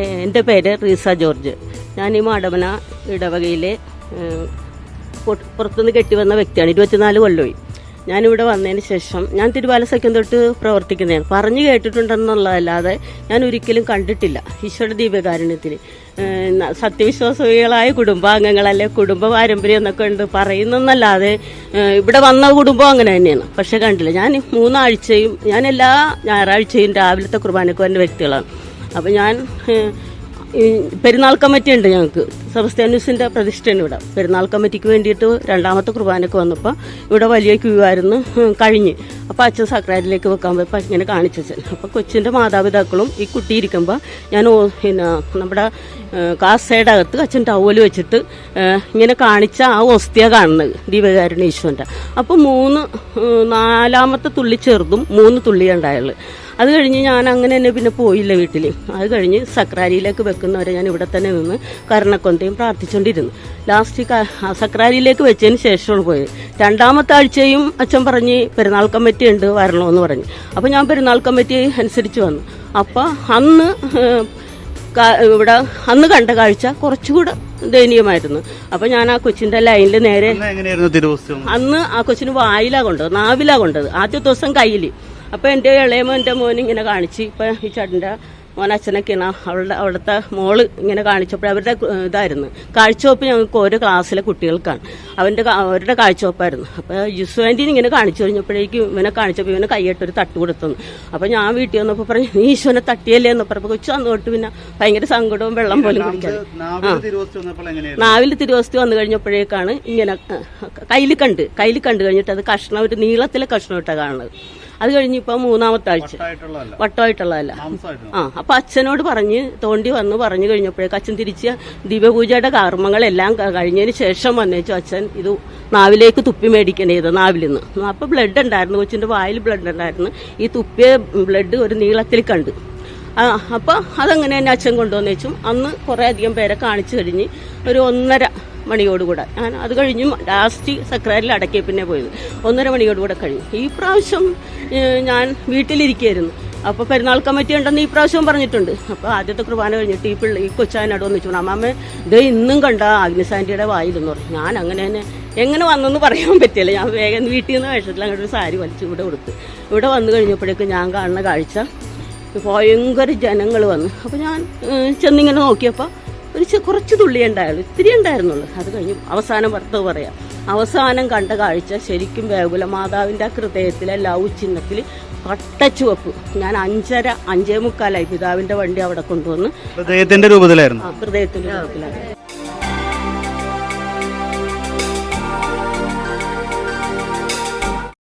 എൻ്റെ പേര് Reeza George. ഞാൻ ഈ മാടമന ഇടവകയിലെ പുറത്തുനിന്ന് കെട്ടിവന്ന വ്യക്തിയാണ്. 24 കൊല്ലമായി ഞാനിവിടെ വന്നതിന് ശേഷം. ഞാൻ തിരുവാല സഖ്യം തൊട്ട് പ്രവർത്തിക്കുന്നതാണ്. പറഞ്ഞു കേട്ടിട്ടുണ്ടെന്നുള്ളതല്ലാതെ ഞാൻ ഒരിക്കലും കണ്ടിട്ടില്ല. ഈശ്വര ദീപകാരുണ്യത്തിൽ സത്യവിശ്വാസികളായ കുടുംബാംഗങ്ങളല്ലെ, കുടുംബ പാരമ്പര്യം എന്നൊക്കെ ഉണ്ട് പറയുന്നല്ലാതെ ഇവിടെ വന്ന കുടുംബം അങ്ങനെ തന്നെയാണ്. പക്ഷെ കണ്ടില്ല. ഞാൻ 3 ആഴ്ചയും ഞാൻ എല്ലാ ഞായറാഴ്ചയും രാവിലത്തെ കുർബാനയ്ക്ക് വരുന്ന വ്യക്തികളാണ്. അപ്പം ഞാൻ പെരുന്നാൾ കമ്മിറ്റി ഉണ്ട് ഞങ്ങൾക്ക്. സെബസ്ത്യാനൂസിൻ്റെ പ്രതിഷ്ഠയാണ് ഇവിടെ. പെരുന്നാൾ കമ്മിറ്റിക്ക് വേണ്ടിയിട്ട് 2ാമത്തെ കുർബാനയ്ക്ക് വന്നപ്പോൾ ഇവിടെ വലിയ ക്യൂ ആയിരുന്നു. കഴിഞ്ഞ് അപ്പോൾ അച്ഛൻ സക്രാരിലേക്ക് വെക്കാൻ പോയപ്പോൾ ഇങ്ങനെ കാണിച്ചച്ഛൻ. അപ്പോൾ കൊച്ചിൻ്റെ മാതാപിതാക്കളും ഈ കുട്ടി ഇരിക്കുമ്പോൾ ഞാൻ പിന്നെ നമ്മുടെ കാസയുടെ അകത്ത് അച്ഛൻ ടവല് വെച്ചിട്ട് ഇങ്ങനെ കാണിച്ച ആ ഒസ്തിയ കാണുന്നത് ദീപകാരുണ്യ ഈശോൻ്റെ. അപ്പോൾ 4ാമത്തെ തുള്ളി ചെറുതും 3 തുള്ളി ഉണ്ടായുള്ളൂ. അത് കഴിഞ്ഞ് ഞാൻ അങ്ങനെ തന്നെ പിന്നെ പോയില്ല വീട്ടിൽ. അത് കഴിഞ്ഞ് സക്രാരിയിലേക്ക് വെക്കുന്നവരെ ഞാൻ ഇവിടെ തന്നെ നിന്ന് കരുണക്കൊന്തയും പ്രാർത്ഥിച്ചുകൊണ്ടിരുന്നു. ലാസ്റ്റ് സക്രാരിയിലേക്ക് വെച്ചതിന് ശേഷമാണ് പോയത്. 2ാമത്തെ ആഴ്ചയും അച്ഛൻ പറഞ്ഞ് പെരുന്നാൾ കമ്മിറ്റി ഉണ്ട് വരണമെന്ന് പറഞ്ഞു. അപ്പോൾ ഞാൻ പെരുന്നാൾ കമ്മിറ്റി അനുസരിച്ച് വന്നു. അപ്പോൾ അന്ന് കണ്ട കാഴ്ച കുറച്ചുകൂടെ ദയനീയമായിരുന്നു. അപ്പോൾ ഞാൻ ആ കൊച്ചിൻ്റെ ലൈനിൽ നേരെ അന്ന് ആ കൊച്ചിന് വായിലാ കൊണ്ടത്, നാവിലാ കൊണ്ടത്. ആദ്യത്തെ ദിവസം കയ്യിൽ. അപ്പോൾ എൻ്റെ ഇളയമോൻ്റെ മോൻ ഇങ്ങനെ കാണിച്ച്. ഇപ്പം ഈ ചേട്ടൻ്റെ മോൻ അച്ഛനൊക്കെയാണ് അവിടുത്തെ മോള് ഇങ്ങനെ കാണിച്ചപ്പോൾ അവരുടെ ഇതായിരുന്നു കാഴ്ചവെപ്പ്. ഞങ്ങൾക്ക് ഓരോ ക്ലാസ്സിലെ കുട്ടികൾക്കാണ് അവരുടെ കാഴ്ചവെപ്പായിരുന്നു. അപ്പോൾ ജിസുവാൻറ്റീന് ഇങ്ങനെ കാണിച്ചു കഴിഞ്ഞപ്പോഴേക്കും ഇവനെ കാണിച്ചപ്പോൾ ഇവനെ കൈയിട്ടൊരു തട്ട് കൊടുത്തു. അപ്പോൾ ഞാൻ വീട്ടിൽ വന്നപ്പോൾ പറഞ്ഞു, നീ ഈശോനെ തട്ടിയല്ലേ എന്ന് പറഞ്ഞപ്പോൾ കൊച്ചു വന്നു തൊട്ട് പിന്നെ ഭയങ്കര സങ്കടവും വെള്ളം പോലും കുടിക്കാതെ നാവിൽ തിരുവസ്തി വന്നു കഴിഞ്ഞപ്പോഴേക്കാണ് ഇങ്ങനെ കയ്യിൽ കണ്ടു കഴിഞ്ഞിട്ട് അത് കഷ്ണം, ഒരു നീളത്തിലെ കഷ്ണം ഇട്ടാണ് കാണുന്നത്. അത് കഴിഞ്ഞ് ഇപ്പം 3ാമത്തെ ആഴ്ച വട്ടമായിട്ടുള്ളതല്ല. അപ്പൊ അച്ഛനോട് തോണ്ടി വന്ന് പറഞ്ഞു കഴിഞ്ഞപ്പോഴേക്ക് അച്ഛൻ തിരിച്ച് ദിവ്യപൂജയുടെ കർമ്മങ്ങളെല്ലാം കഴിഞ്ഞതിന് ശേഷം വന്നേച്ചു അച്ഛൻ ഇത് നാവിലേക്ക് തുപ്പി മേടിക്കണേത് നാവിൽ നിന്ന്. അപ്പൊ ബ്ലഡ് ഉണ്ടായിരുന്നു, കൊച്ചിന്റെ വായിൽ ബ്ലഡ് ഉണ്ടായിരുന്നു. ഈ തുപ്പിയ ബ്ലഡ് ഒരു നീളത്തിൽ കണ്ട്. അപ്പൊ അതങ്ങനെ തന്നെ അച്ഛൻ കൊണ്ടുവന്നേച്ചും. അന്ന് കുറെ അധികം പേരെ കാണിച്ചു കഴിഞ്ഞ് ഒരു 1:30 മണിയോടുകൂടെ ഞാൻ അത് കഴിഞ്ഞും ലാസ്റ്റ് സക്രാരിൽ അടക്കിയ പിന്നെ പോയത് 1:30 മണിയോടുകൂടെ കഴിഞ്ഞു. ഈ പ്രാവശ്യം ഞാൻ വീട്ടിലിരിക്കുകയായിരുന്നു. അപ്പോൾ പെരുന്നാൾ കമ്മിറ്റി ഉണ്ടെന്ന് ഈ പ്രാവശ്യവും പറഞ്ഞിട്ടുണ്ട്. അപ്പോൾ ആദ്യത്തെ കുർബാന കഴിഞ്ഞിട്ട് ഈ കൊച്ചാനോട് വന്നിച്ചു, അമ്മാമ്മ ഇത് ഇന്നും കണ്ട അഗ്നിസാൻറ്റിയുടെ വായിലെന്ന് പറഞ്ഞു. ഞാൻ അങ്ങനെ തന്നെ എങ്ങനെ വന്നെന്ന് പറയാൻ പറ്റില്ല. ഞാൻ വേഗം വീട്ടിൽ നിന്ന് വേഷത്തിൽ അങ്ങോട്ട് ഒരു സാരി വലിച്ച് ഇവിടെ കൊടുത്ത് ഇവിടെ വന്നു കഴിഞ്ഞപ്പോഴേക്കും ഞാൻ കാണുന്ന കാഴ്ച ഭയങ്കര ജനങ്ങൾ വന്നു. അപ്പോൾ ഞാൻ ചെന്നിങ്ങനെ നോക്കിയപ്പോൾ കുറച്ച് തുള്ളി ഉണ്ടായുള്ളൂ, ഇത്തിരി ഉണ്ടായിരുന്നുള്ളൂ. അത് കഴിഞ്ഞ് അവസാനം അവസാനം കണ്ട കാഴ്ച ശരിക്കും വേഗുല മാതാവിൻ്റെ ഹൃദയത്തിലെ ലവ് ചിഹ്നത്തിൽ കട്ടച്ചുവപ്പ്. ഞാൻ 5:30, 5:45 പിതാവിൻ്റെ വണ്ടി അവിടെ കൊണ്ടുവന്ന് ഹൃദയത്തിന്റെ രൂപത്തിലായിരുന്നു.